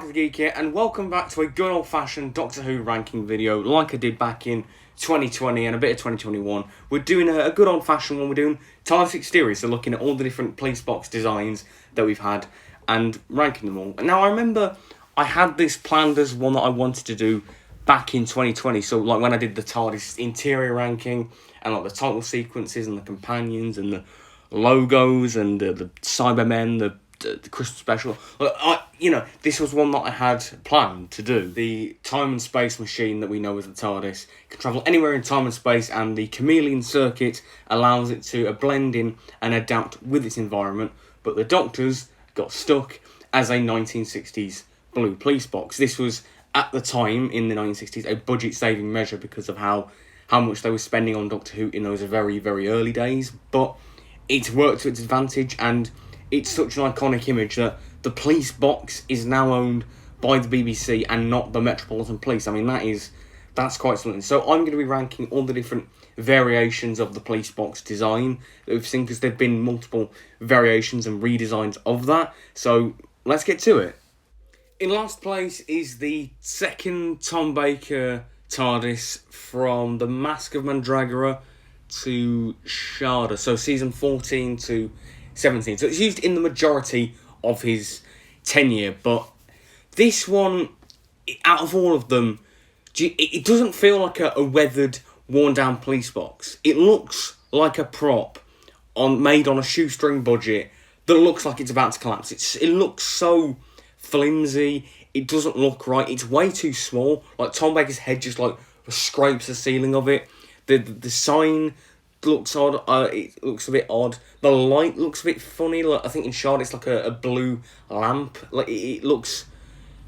Mark the Geek here, and welcome back to a good old-fashioned Doctor Who ranking video, like I did back in 2020 and a bit of 2021. We're doing a good old-fashioned one. We're doing TARDIS Exterior, so looking at all the different police box designs that we've had and ranking them all. Now, I remember I had this planned as one that I wanted to do back in 2020, so like when I did the TARDIS Interior ranking, and like the title sequences and the companions and the logos and the Cybermen, the Christmas special. This was one that I had planned to do. The time and space machine that we know as the TARDIS can travel anywhere in time and space, and the chameleon circuit allows it to blend in and adapt with its environment. But the Doctors got stuck as a 1960s blue police box. This was, at the time, in the 1960s, a budget-saving measure because of how much they were spending on Doctor Who in those very, very early days. But it's worked to its advantage, and it's such an iconic image that the police box is now owned by the BBC and not the Metropolitan Police. I mean, that's quite something. So I'm going to be ranking all the different variations of the police box design that we've seen, because there have been multiple variations and redesigns of that. So let's get to it. In last place is the second Tom Baker TARDIS from The Mask of Mandragora to Sharda. So season 14 to 17. So it's used in the majority of his tenure, but this one, out of all of them, it doesn't feel like a weathered, worn-down police box. It looks like a prop made on a shoestring budget that looks like it's about to collapse. It looks so flimsy. It doesn't look right. It's way too small. Like, Tom Baker's head just like scrapes the ceiling of it. The sign looks odd. It looks a bit odd. The light looks a bit funny. Like, I think in Shard it's like a blue lamp. Like, it looks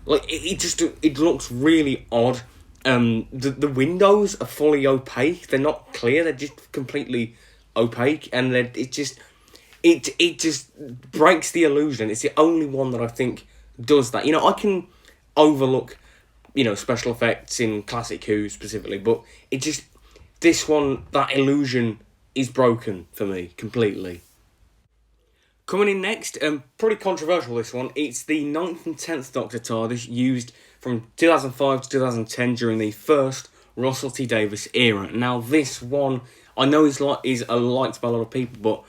like it looks really odd. The windows are fully opaque. They're not clear. They're just completely opaque, and it just breaks the illusion. It's the only one that I think does that. I can overlook special effects in classic Who specifically, but this one, that illusion is broken for me completely. Coming in next, pretty controversial this one, it's the 9th and 10th Doctor TARDIS, used from 2005 to 2010 during the first Russell T Davies era. Now this one, I know is liked by a lot of people, but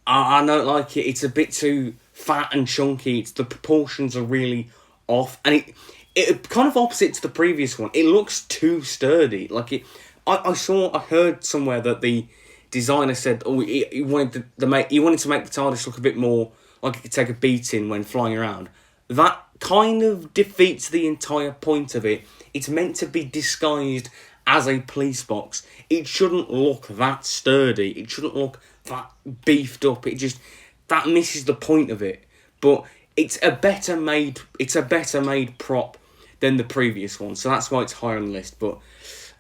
I don't like it. It's a bit too fat and chunky. The proportions are really off, and it kind of opposite to the previous one. It looks too sturdy. Like I heard somewhere that the designer said, he wanted to make the TARDIS look a bit more like it could take a beating when flying around. That kind of defeats the entire point of it. It's meant to be disguised as a police box. It shouldn't look that sturdy. It shouldn't look that beefed up. That misses the point of it. But it's a better made prop than the previous one, so that's why it's higher on the list. But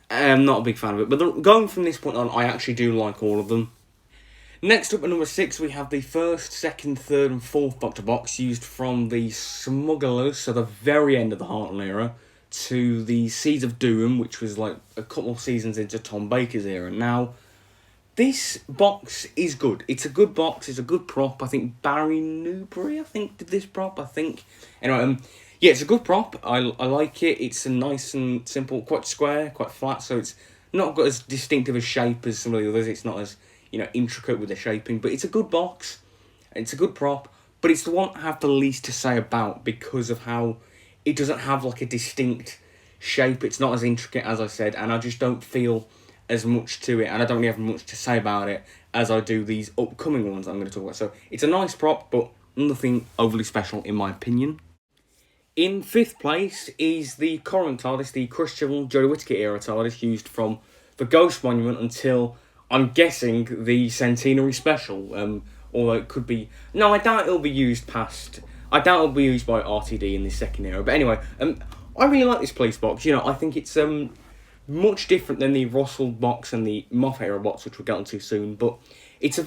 I'm not a big fan of it. But going from this point on, I actually do like all of them. Next up at number 6, we have the 1st, 2nd, 3rd and 4th Doctor box, used from the Smugglers, so the very end of the Hartnell era, to the Seeds of Doom, which was like a couple of seasons into Tom Baker's era. Now, this box is good. It's a good box. It's a good prop. I think Barry Newbury, did this prop. Anyway, yeah, it's a good prop. I like it. It's a nice and simple, quite square, quite flat. So it's not got as distinctive a shape as some of the others. It's not as intricate with the shaping. But it's a good box. It's a good prop. But it's the one I have the least to say about because of how it doesn't have like a distinct shape. It's not as intricate as I said, and I just don't feel as much to it, and I don't really have much to say about it as I do these upcoming ones I'm going to talk about. So it's a nice prop, but nothing overly special in my opinion. In 5th place is the current TARDIS, the Chris Chibnall, Jodie Whittaker era TARDIS, used from the Ghost Monument until, I'm guessing, the Centenary Special. Although it could be... No, I doubt it'll be used by RTD in the second era. But anyway, I really like this police box. I think it's much different than the Russell box and the Moffat era box, which we'll get onto soon. But it's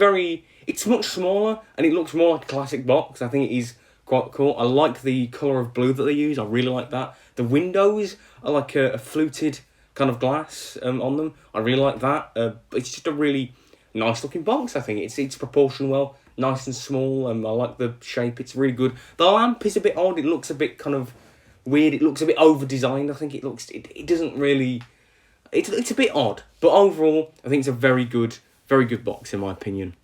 much smaller, and it looks more like a classic box. I think it is quite cool. I like the colour of blue that they use. I really like that. The windows are like a fluted kind of glass on them. I really like that. It's just a really nice looking box, I think. It's proportioned well, nice and small. I like the shape. It's really good. The lamp is a bit odd. It looks a bit kind of weird. It looks a bit over-designed. I think it doesn't really... It's a bit odd. But overall, I think it's a very good box, in my opinion.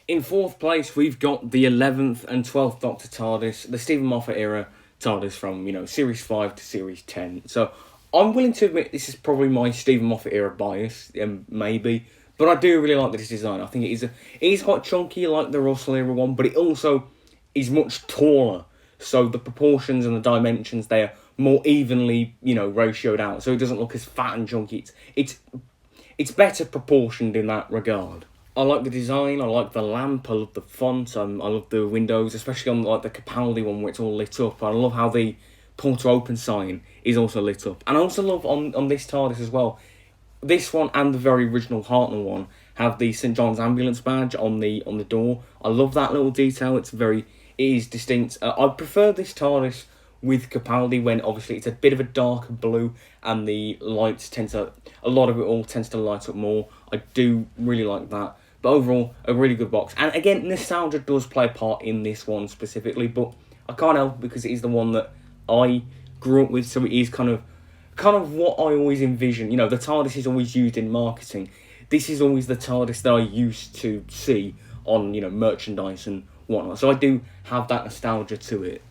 In fourth place, we've got the 11th and 12th Doctor TARDIS, the Stephen Moffat era TARDIS from, Series 5 to Series 10. So, I'm willing to admit this is probably my Stephen Moffat era bias, maybe. But I do really like this design. I think it is quite chunky like the Russell era one, but it also is much taller. So the proportions and the dimensions, they are more evenly, ratioed out. So it doesn't look as fat and chunky. It's better proportioned in that regard. I like the design, I like the lamp, I love the font, I love the windows, especially on like the Capaldi one where it's all lit up. I love how the pull to open sign is also lit up. And I also love on this TARDIS as well, this one and the very original Hartnell one have the St John's ambulance badge on the door. I love that little detail. It is distinct. I prefer this TARDIS with Capaldi when obviously it's a bit of a darker blue and the lights a lot of it all tends to light up more. I do really like that. But overall, a really good box. And again, nostalgia does play a part in this one specifically, but I can't help because it is the one that I grew up with, so it is kind of what I always envision. The TARDIS is always used in marketing. This is always the TARDIS that I used to see on, merchandise and whatnot. So I do have that nostalgia to it.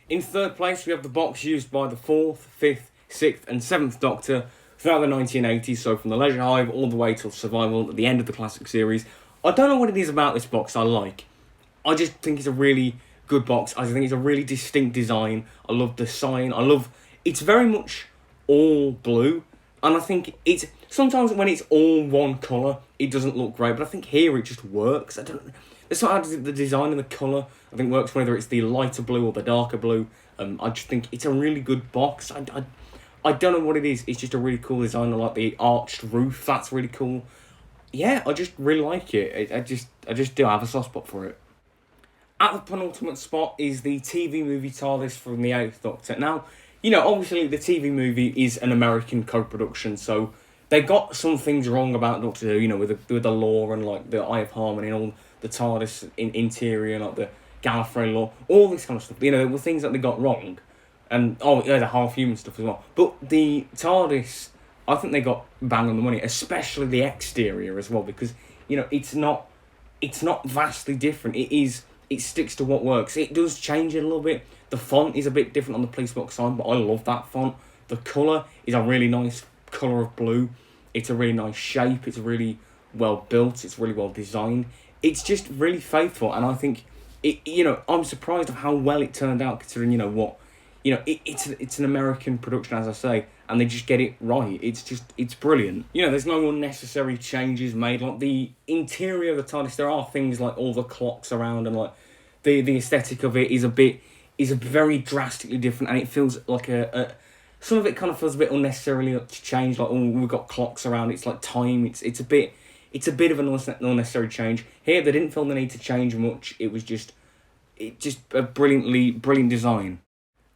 In third place, we have the box used by the 4th, 5th, 6th and 7th Doctor throughout the 1980s, so from the Leisure Hive all the way till Survival at the end of the classic series. I don't know what it is about this box I like. I just think it's a really good box. I think it's a really distinct design. I love the sign. It's very much all blue, and I think sometimes when it's all one colour, it doesn't look great, but I think here it just works. It's not how the design and the colour, I think, works, whether it's the lighter blue or the darker blue. I just think it's a really good box. I don't know what it is. It's just a really cool design. I like the arched roof. That's really cool. Yeah, I just really like it. I just do have a soft spot for it. At the penultimate spot is the TV movie TARDIS from the 8th Doctor. Now, obviously the TV movie is an American co-production, so they got some things wrong about Doctor Who, with the lore and like the Eye of Harmony and all the TARDIS interior, like the Gallifrey lore, all this kind of stuff. There were things that they got wrong. And, the half-human stuff as well. But the TARDIS, I think they got bang on the money, especially the exterior as well, because, it's not vastly different. It sticks to what works. It does change it a little bit. The font is a bit different on the police box sign, but I love that font. The colour is a really nice colour of blue. It's a really nice shape. It's really well built. It's really well designed. It's just really faithful, and I think, I'm surprised of how well it turned out, considering, what... it's an American production, as I say, and they just get it right. It's brilliant. There's no unnecessary changes made. Like, the interior of the TARDIS, there are things like all the clocks around, and, like, the aesthetic of it is a very drastically different, and it feels like some of it kind of feels a bit unnecessarily changed. Like, we've got clocks around, it's like time, it's a bit of an unnecessary change. Here, they didn't feel the need to change much. It was just a brilliant design.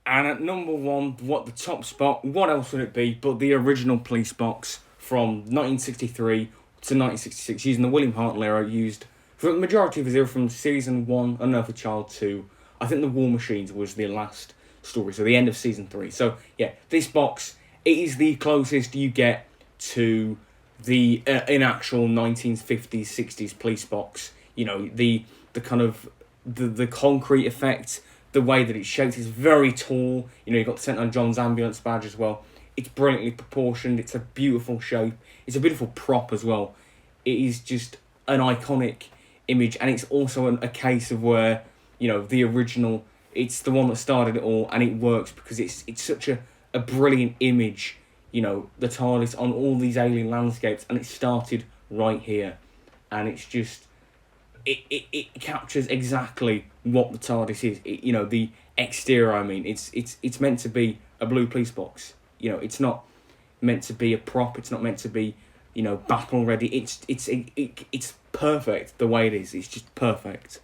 And at number one, the top spot, what else would it be but the original police box from 1963 to 1966, using the William Hartnell era, used for the majority of his era from Season 1, Unearthly Child 2. I think the War Machines was the last story, so the end of Season 3. So, yeah, this box, it is the closest you get to the in actual 1950s, 60s police box. The kind of, the concrete effect, the way that it's shaped is very tall. You've got the St. John's ambulance badge as well. It's brilliantly proportioned. It's a beautiful shape. It's a beautiful prop as well. It is just an iconic image, and it's also a case of where, the original, it's the one that started it all, and it works because it's such a brilliant image, the TARDIS on all these alien landscapes, and it started right here. And it's just... It captures exactly what the TARDIS is. The exterior, I mean, it's meant to be a blue police box. It's not meant to be a prop. It's not meant to be, battle ready. It's perfect the way it is. It's just perfect.